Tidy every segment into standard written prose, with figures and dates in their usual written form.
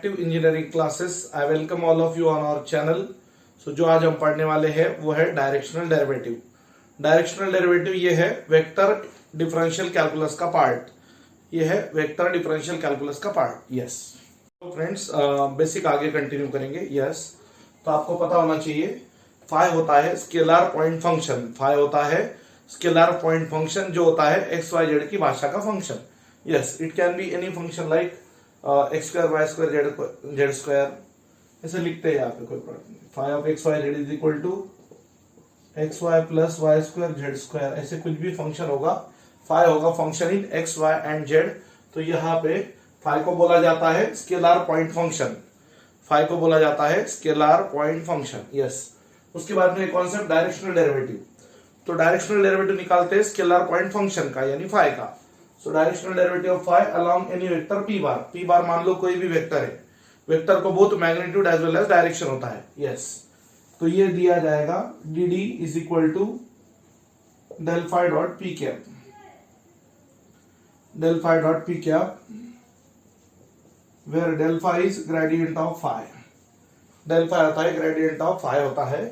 Active engineering classes. I welcome all of you on our channel. So जो आज हम पढ़ने वाले हैं वो है डायरेक्शनल डेरिवेटिव। डायरेक्शनल डेरिवेटिव ये है वेक्टर डिफरेंशियल कैलकुलस का पार्ट। ये है वेक्टर डिफरेंशियल कैलकुलस का पार्ट। यस तो फ्रेंड्स बेसिक आगे कंटिन्यू करेंगे। यस तो आपको पता होना चाहिए फाई होता है स्केलर पॉइंट फंक्शन। फाई होता है स्केलर पॉइंट फंक्शन जो होता है एक्स वाई जेड की भाषा का function. Yes it can be any function like X square Y square Z square, ऐसे लिखते हैं यहाँ पे, कोई प्रॉब्लम नहीं। Phi of x Y Z is equal to X Y plus Y square Z square, ऐसे कुछ भी फंक्शन होगा। फाई होगा function in X Y and Z. तो यहाँ पे फाई को बोला जाता है स्केलर पॉइंट फंक्शन। फाई को बोला जाता है स्केलर पॉइंट फंक्शन। यस उसके बाद में कॉन्सेप्ट डायरेक्शनल डेरिवेटिव। तो डायरेक्शनल डेरिवेटिव निकालते हैं स्केलर पॉइंट फंक्शन का यानी फाई का। So directional derivative of phi along any vector P bar. P bar मान लो कोई भी वेक्टर है, वेक्टर को both magnitude as well as direction होता है। यस तो ये दिया जाएगा D D is equal to del phi dot P cap. Del phi dot P cap where del phi is gradient of phi. Del phi होता है gradient of phi होता है,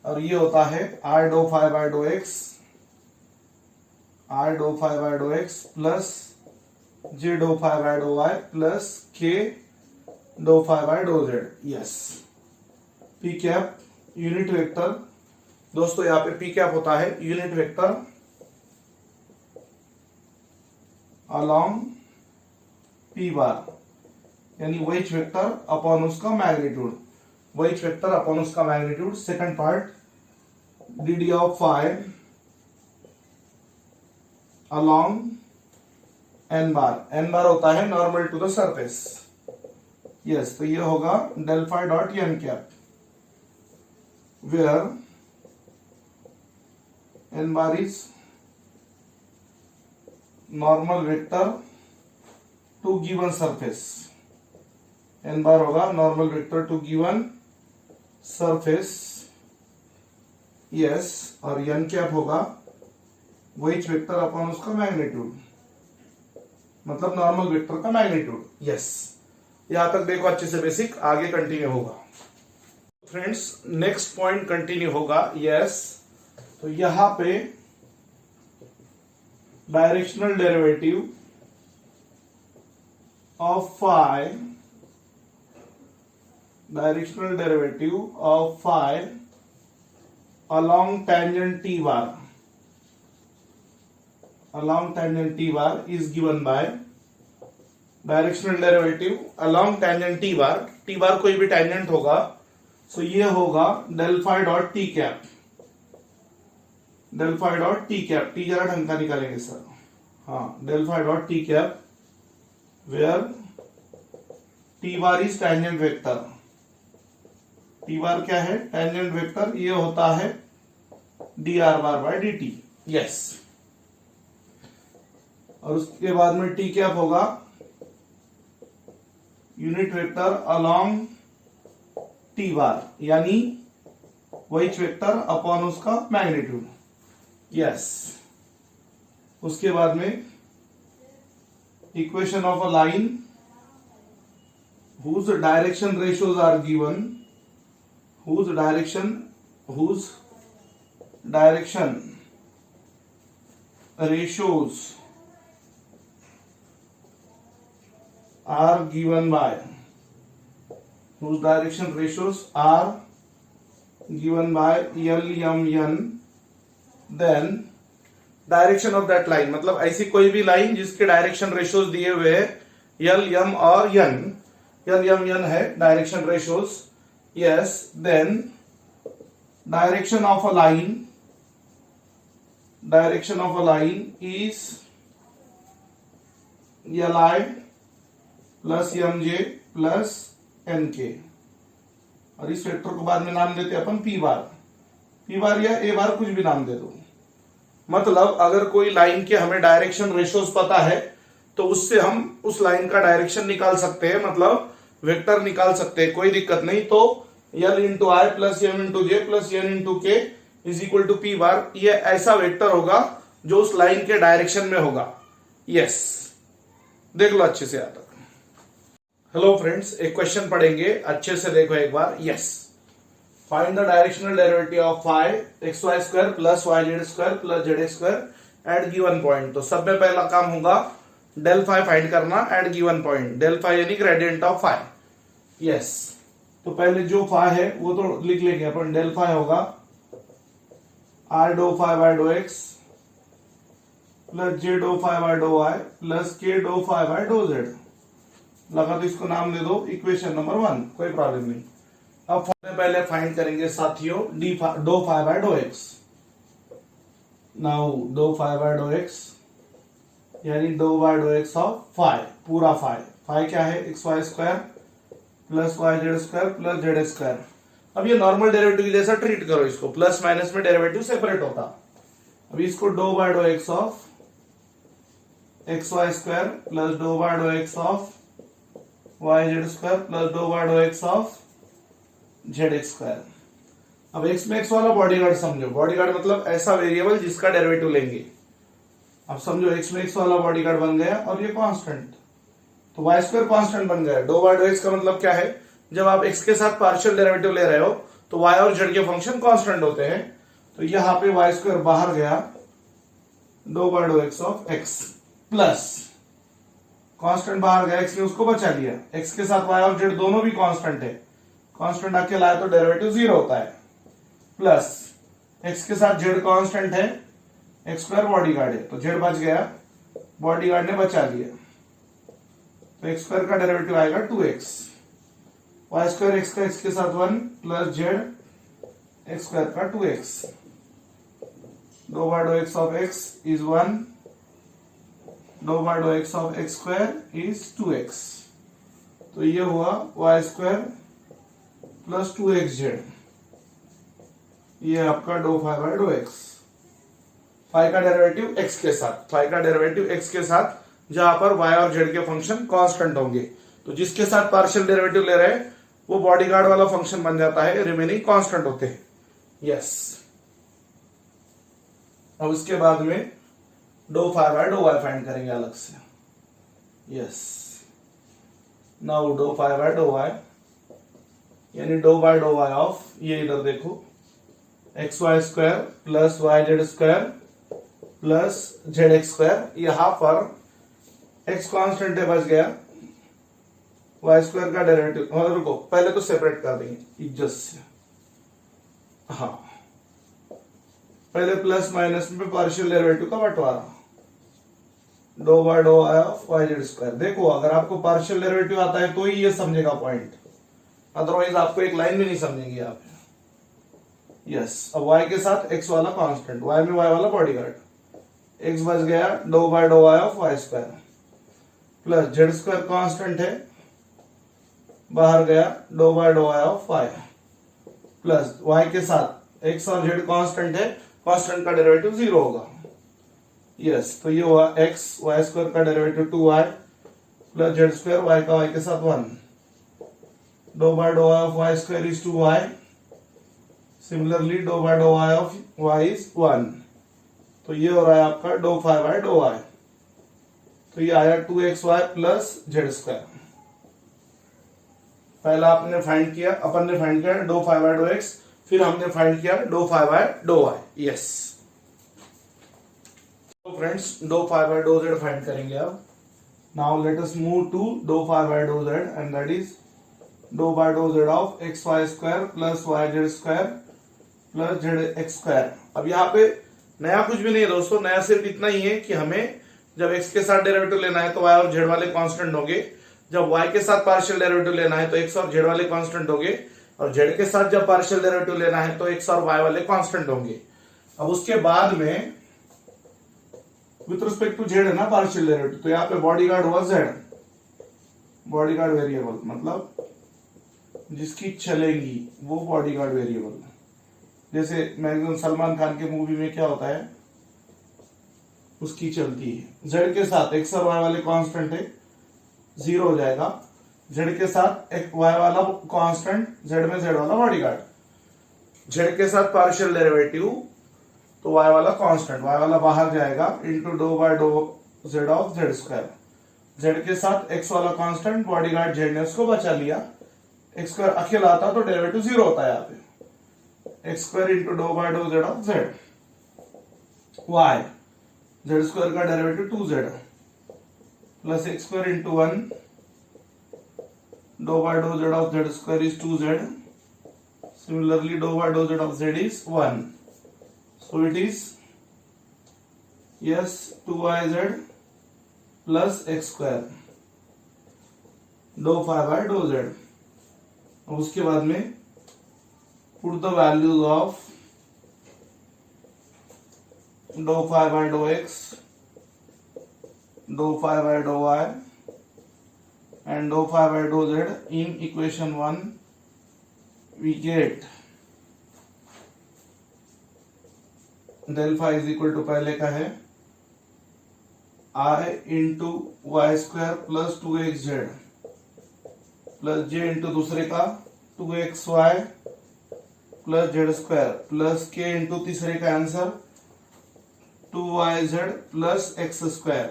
और ये होता है R do phi by dough X, R do phi by dough X plus J do phi by dough Y plus K do phi by dough Z. Yes P cap unit vector. दोस्तों यहाँ पे P cap होता है unit vector along P bar, यानी वही vector upon उसका magnitude, वही vector upon उसका magnitude. Second part D D of phi along N bar. N bar होता है normal to the surface. Yes तो ये होगा del phi dot N cap where N bar is normal vector to given surface. N bar होगा normal vector to given surface. Yes और N cap होगा वही vector upon उसका magnitude, मतलब normal vector का मैग्नीट्यूड। यस यहां तक देखो अच्छे से बेसिक, आगे कंटिन्यू होगा। फ्रेंड्स नेक्स्ट पॉइंट कंटिन्यू होगा। यस तो यहां पे directional derivative of phi, directional derivative of phi along tangent t bar, along tangent t bar is given by directional derivative along tangent t bar। t bar कोई भी tangent होगा, so ये होगा del phi dot T cap. Del phi dot T cap, T जरा ढंग का निकालेंगे sir. हाँ del phi dot T cap where T bar is tangent vector. T bar क्या है? Tangent vector. ये होता है D R bar by D T. Yes और उसके बाद में टी कैप होगा unit vector along T bar, यानी वही वेक्टर अपॉन उसका मैग्नीट्यूड। यस उसके बाद में equation of a line whose direction ratios are given, whose direction ratios are given by, whose direction ratios are given by L M N, then direction of that line, मतलब ऐसी कोई भी line जिसके direction ratios दिए हुए हैं L M और N, L M N है direction ratios. Yes then direction of a line, direction of a line is L I plus M J plus N K, और इस वेक्टर को बाद में नाम देते अपन पी बार। पी बार या ए बार कुछ भी नाम दे दो। मतलब अगर कोई लाइन के हमें डायरेक्शन रेशियोज पता है तो उससे हम उस लाइन का डायरेक्शन निकाल सकते हैं, मतलब वेक्टर निकाल सकते हैं, कोई दिक्कत नहीं। तो L into I plus M into J plus N into K is equal to P bar, ये ऐसा वेक्टर होगा जो उस लाइन के डायरेक्शन में होगा। यस देख लो अच्छे से यहां तक। हेलो फ्रेंड्स, एक क्वेश्चन पढ़ेंगे, अच्छे से देखो एक बार। Yes, find the directional derivative of phi X Y square plus Y Z square plus Z x square at given point. तो सब में पहला काम होगा डेल फाइव फाइंड करना at given point. Del phi यानी ग्रेडियंट ऑफ फाइव। यस, तो पहले जो फाइव है वो तो लिख लेंगे अपन। डेल फाइव होगा R do phi by dough X plus J do phi by dough Y plus K doh phi by dough Z. लगा तो इसको नाम दे दो इक्वेशन नंबर 1, कोई प्रॉब्लम नहीं। अब पहले फाइंड करेंगे साथियों D do phi by dough X. Now dough phi by dough X यानी dough by dough X of phi, पूरा फाइव। फाइव क्या है? X Y square plus Y Z square plus Z square. अब ये normal derivative की जैसा treat करो इसको, प्लस माइनस में डेरिवेटिव सेपरेट होता। अभी इसको do by dough X of x Y square plus dough by dough X of Y Z square plus dough by dough X of Z x square. अब X में X वाला bodyguard समझो। Bodyguard मतलब ऐसा variable जिसका derivative लेंगे। अब समझो एक्स में एक्स वाला बॉडीगार्ड बन गया और ये कांस्टेंट, तो वाई स्क्वायर कांस्टेंट बन गया। डो बाय डो एक्स का मतलब क्या है? जब आप एक्स के साथ पार्शियल डेरिवेटिव ले रहे हो तो वाई और जेड के फंक्शन कांस्टेंट होते हैं। तो यहाँ पे वाई स्क्वायर बाहर गया, doh by dough X of X plus constant बाहर गया, एक्स ने उसको बचा लिया। एक्स के साथ वाई और जेड दोनों भी कांस्टेंट है, कांस्टेंट आके लाए तो डेरिवेटिव 0 होता है। प्लस एक्स के साथ जेड कांस्टेंट है, एक्स स्क्वायर बॉडीगार्ड है तो जेड बच गया, बॉडीगार्ड ने बचा लिया। तो एक्स स्क्वायर का डेरिवेटिव आएगा 2x। वाई स्क्वायर एक्स का एक्स के साथ 1 प्लस जेड एक्स स्क्वायर का 2x। Doh by dough X of X is 1, doh by dough X of X square is 2x। तो ये हुआ Y square plus 2x Z. ये आपका doh phi by dough X. Phi का derivative X के साथ, five का derivative X के साथ जहां पर वाई और जेड के फंक्शन कांस्टेंट होंगे। तो जिसके साथ पार्शियल डेरिवेटिव ले रहे हैं वो बॉडीगार्ड वाला फंक्शन बन जाता है, रिमेनिंग कांस्टेंट होते हैं। यस, अब उसके बाद में doh phi by dough y find करेंगे अलग से। Yes, now dough phi by dough y यानी dough by dough Y of, ये इधर देखो, x Y square plus Y Z square plus Z x square. यहां पर एक्स कांस्टेंट है, बच गया। वाई स्क्वायर का डेरिवेटिव, और रुको पहले तो सेपरेट कर देंगे इज्जत से। हाँ, पहले प्लस माइनस में पार्शियल डेरिवेटिव का बंटवारा, doh by dough Y of Y Z square. देखो अगर आपको पार्शियल डेरिवेटिव आता है तो ही ये समझेगा पॉइंट, अदरवाइज आपको एक लाइन में नहीं समझेंगे आप। यस, अब y के साथ x वाला कांस्टेंट, y में y वाला बॉडीगार्ड, x बच गया डो बाय डो y ऑफ y square plus Z square constant है, बाहर गया डो बाय डो y ऑफ y प्लस y के साथ x और z कांस्टेंट है, कांस्टेंट का डेरिवेटिव 0 होगा। यस, तो ये हुआ x y स्क्वायर का derivative 2y plus Z square y का y के साथ 1, डो बाय डो y ऑफ y square is 2y। Similarly doh by dough Y of Y is 1। तो ये हो रहा है आपका doh phi by dough Y. तो ये आया 2xy प्लस जेड स्क्वायर। पहला आपने फाइंड किया, अपन ने फाइंड किया doh phi by dough x, फिर हमने फाइंड किया doh phi by dough y. Yes, तो friends doh phi by dough z find करेंगे अब। Now let us move to doh phi by dough z and that is doh by do Z of x Y square plus Y Z square plus Z x square. अब यहाँ पे नया कुछ भी नहीं है दोस्तों, नया सिर्फ इतना ही है कि हमें जब x के साथ डेरिवेटिव लेना है तो y और z वाले कांस्टेंट होंगे, जब y के साथ पार्शियल डेरिवेटिव लेना है तो x और z वाले कांस्टेंट होंगे, और z के साथ जब पार्शियल डेरिवेटिव लेना है तो x और y वाले कांस्टेंट होंगे। अब उसके बाद में विथ रिस्पेक्ट टू z है ना पार्शियल डेरिवेटिव, तो यहाँ पे बॉडीगार्ड हुआ z, बॉडीगार्ड वेरिएबल मतलब जिसकी चलेगी वो बॉडीगार्ड वेरिएबल। जैसे मैक्सिमम सलमान खान के मूवी में क्या होता है, उसकी चलती है। जेड के साथ एक्स और वाई वाले कांस्टेंट है, 0 हो जाएगा। जेड के साथ एक वाई वाला कांस्टेंट, जेड में जेड वाला बॉडीगार्ड। जेड के साथ पार्शियल डेरिवेटिव तो वाई वाला कांस्टेंट, वाई वाला बाहर जाएगा, into doh by do Z of Z square. Z के साथ एक्स वाला कांस्टेंट बॉडीगार्ड जेड ने उसको बचा लिया, एक्स स्क्वायर अकेला आता तो डेरिवेटिव 0 होता है यहाँ पे। X square into doh by do Z of z, y Z square का derivative 2z plus x square into 1 doh by do Z of Z square is 2z, similarly doh by do Z of z is 1, so it is yes 2yz plus x square doh phi by dough z. उसके बाद में put the values of doh phi by dough x, doh phi by dough Y and doh phi by dough Z in equation 1 we get del phi is equal to पहले का है I into Y square plus 2xz plus j into दूसरे का 2xy plus Z square plus k into तीसरे का answer 2yz plus x square.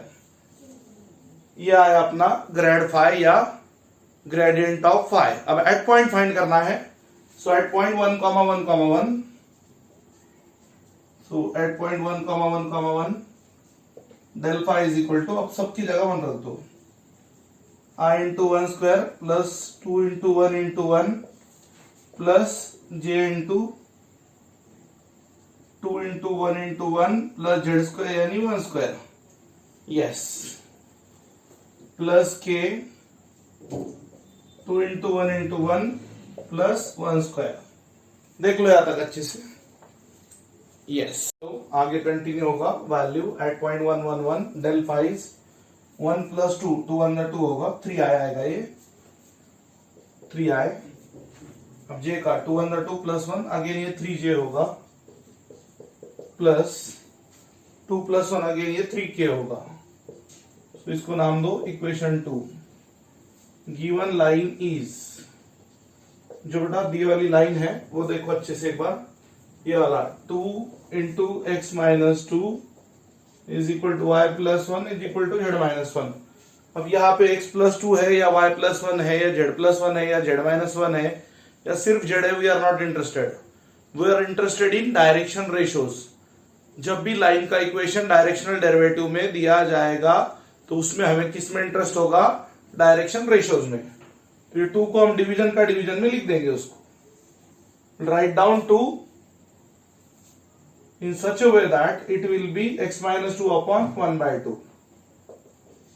यह है अपना ग्रेड फाई या ग्रेडियंट ऑफ फाई। अब एट पॉइंट फाइंड करना है, so at point 1,1,1, so at point 1,1,1 del phi is equal to, अब सबकी जगह 1 रख दो, I into 1 square plus 2 into 1 into 1 plus j into 2 into 1 into 1 plus Z square यानी 1 square, yes, plus k 2 into 1 into 1 plus 1 square. देख लो यहाँ तक अच्छे से, यस। तो आगे कंटिन्यू होगा, value at point 1,1,1 del phi 1 plus 2, 2 1 2 होगा, 3i आएगा, ये 3i। अब j का 2 1 2 प्लस 1, अगेन ये 3j होगा प्लस 2 प्लस 1, अगेन ये 3k होगा। तो इसको नाम दो इक्वेशन 2। गिवन लाइन इज, जो बेटा दी वाली लाइन है वो देखो अच्छे से एक बार, ये वाला 2 into X minus 2 is equal to Y plus 1 is equal to Z minus 1। अब यहाँ पे x प्लस 2 है या y प्लस 1 है या z प्लस 1 है या z माइनस 1 है या सिर्फ z है, we are not interested, we are interested in direction ratios. जब भी लाइन का इक्वेशन डायरेक्शनल डेरिवेटिव में दिया जाएगा तो उसमें हमें किस में इंटरेस्ट होगा, डायरेक्शन रेशियोज में। तो ये 2 को हम डिवीजन का डिवीजन में लिख देंगे, उसको write down 2 in such a way that it will be x minus 2 upon 1 by 2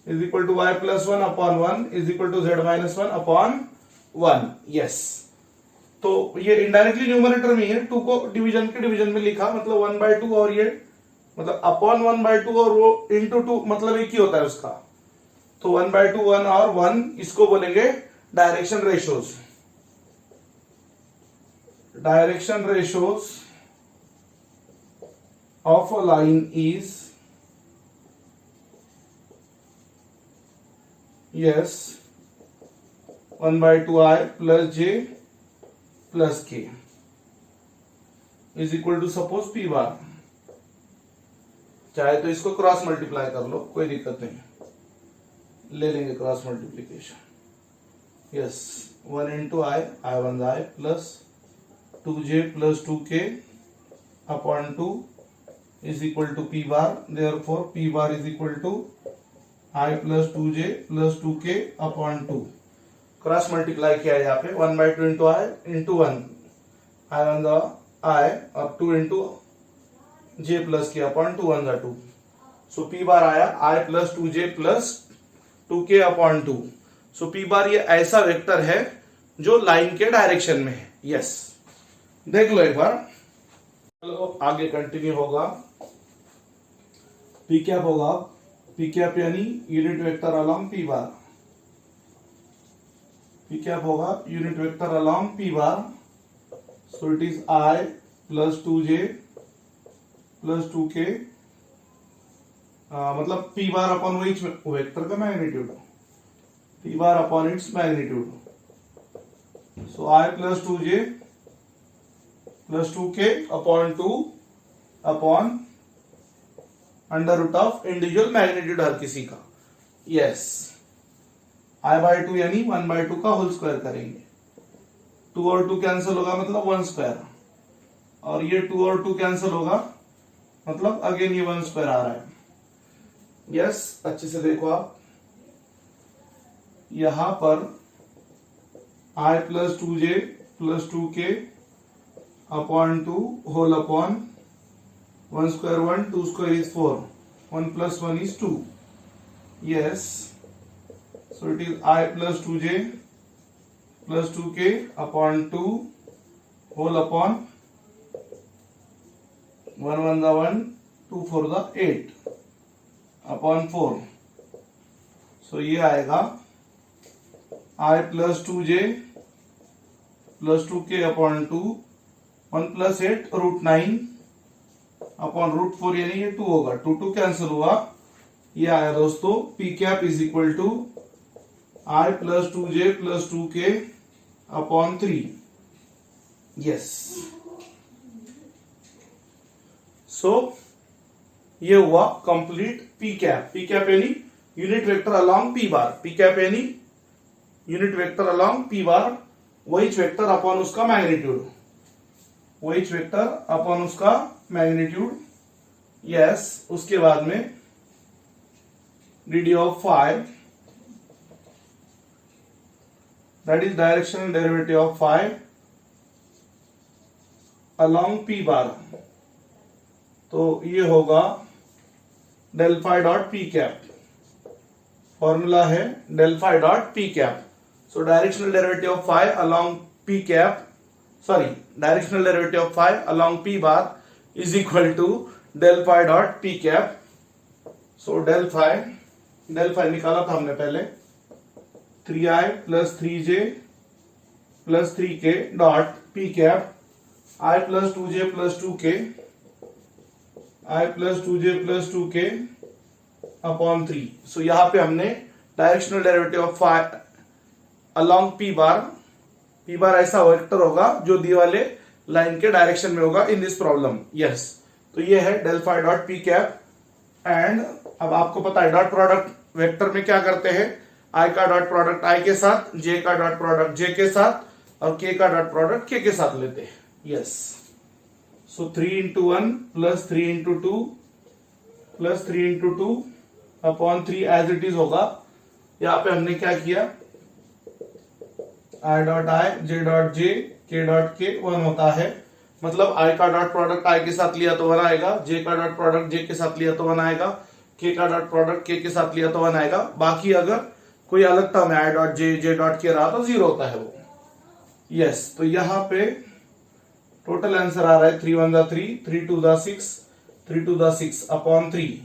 is equal to y plus 1 upon 1 is equal to z minus 1 upon 1, yes। तो ये इनडायरेक्टली न्यूमरेटर में है, 2 को डिवीजन के डिवीजन में लिखा, मतलब 1 by 2 और ये मतलब अपॉन 1 by 2 और वो इंटू 2 मतलब एक ही होता है उसका। तो 1 by 2 1 और 1, इसको बोलेंगे direction ratios. Direction ratios of a line is, yes, 1 by 2i plus j plus k is equal to suppose p बार। चाहे तो इसको क्रॉस मल्टीप्लाई कर लो, कोई दिक्कत नहीं, ले लेंगे cross multiplication, yes. 1 into i, i1 i plus 2j plus 2k upon 2 is equal to p bar, therefore p bar is equal to I plus 2j plus 2k upon 2। Cross multiply किया यहाँ पे, 1 by 2 into I into 1, I on the I और 2 into j plus k upon 2 on the 2। so p bar आया I plus 2j plus 2k upon 2। so p bar ये ऐसा vector है जो line के डायरेक्शन में है, यस। देख लो एक बार, चलो आगे कंटिन्यू होगा। पी कैप होगा, पी कैप यानी unit vector along p bar, p cap होगा unit vector along p bar. So it is I plus 2j plus 2k, मतलब पी बार अपॉन वो वेक्टर का magnitude, p bar upon its magnitude. So I plus 2j plus 2k upon 2 upon under root of individual magnitude हर किसी का, yes. I/2 यानी 1/2 का whole square करेंगे। 2 और 2 कैंसिल होगा मतलब 1 स्क्वायर, और ये 2 और 2 कैंसिल होगा मतलब अगेन ये 1 स्क्वायर आ रहा है। यस, अच्छे से देखो आप, यहां पर I plus 2j plus 2k upon 2 whole upon 1 square 1, 2 square is 4, 1 plus 1 is 2। Yes, so it is I plus 2j plus 2k upon 2 whole upon 1 1 the 1, 2 4 the 8 upon 4। so ये आएगा I plus 2j plus 2k upon 2, 1 plus 8 root 9 upon root 4, यानी ये 2 होगा, 2 2 cancel हुआ, ये आया दोस्तों p cap is equal to I plus 2j plus 2k upon 3। Yes, so ये हुआ complete p cap. P cap यानी unit vector along P bar, p cap यानी unit vector along P bar, वही vector upon उसका magnitude, वही vector upon उसका magnitude. Yes, उसके बाद में d of 5, that is directional derivative of phi along p bar, तो ये होगा del phi dot p cap, formula है del phi dot p cap। so directional derivative of phi along p cap, sorry, directional derivative of phi along p bar is equal to del phi dot p cap। so del phi निकाला था हमने पहले, 3i plus 3j plus 3k dot P cap I plus 2j plus 2k, I plus 2j plus 2k upon 3। So यहां पे हमने directional derivative of phi along P bar ऐसा vector होगा जो दी वाले लाइन के डायरेक्शन में होगा इन दिस प्रॉब्लम। यस, तो ये है del phi dot P cap. And अब आपको पता है डॉट प्रोडक्ट वेक्टर में क्या करते हैं, I का डॉट प्रोडक्ट I के साथ, J का डॉट प्रोडक्ट J के साथ और K का डॉट प्रोडक्ट K के साथ लेते हैं। Yes, so 3 into 1 plus 3 into 2 plus 3 into 2 upon 3 as it is होगा। यहाँ पे हमने क्या किया, I dot I, J dot J, K dot K 1 होता है, मतलब I का डॉट प्रोडक्ट I के साथ लिया तो 1 आएगा, J का डॉट प्रोडक्ट J के साथ लिया तो 1 आएगा, K का डॉट प्रोडक्ट K के साथ लिया तो 1 आएगा। बाकी अगर कोई अलग टर्म है I dot J, J dot K रहा तो 0 होता है वो। यस, तो यहां पे टोटल आंसर आ रहा है 3 1 3, 3 2 6, 3 2 6 अपॉन 3।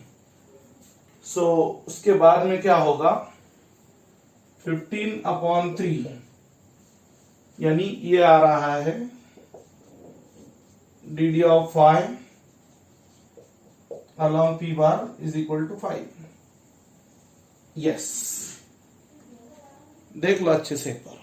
सो उसके बाद में क्या होगा, 15 अपॉन 3, यानी ये आ रहा है D of 5 along p bar is equal to 5। Yes, देख लो अच्छे से एक बार।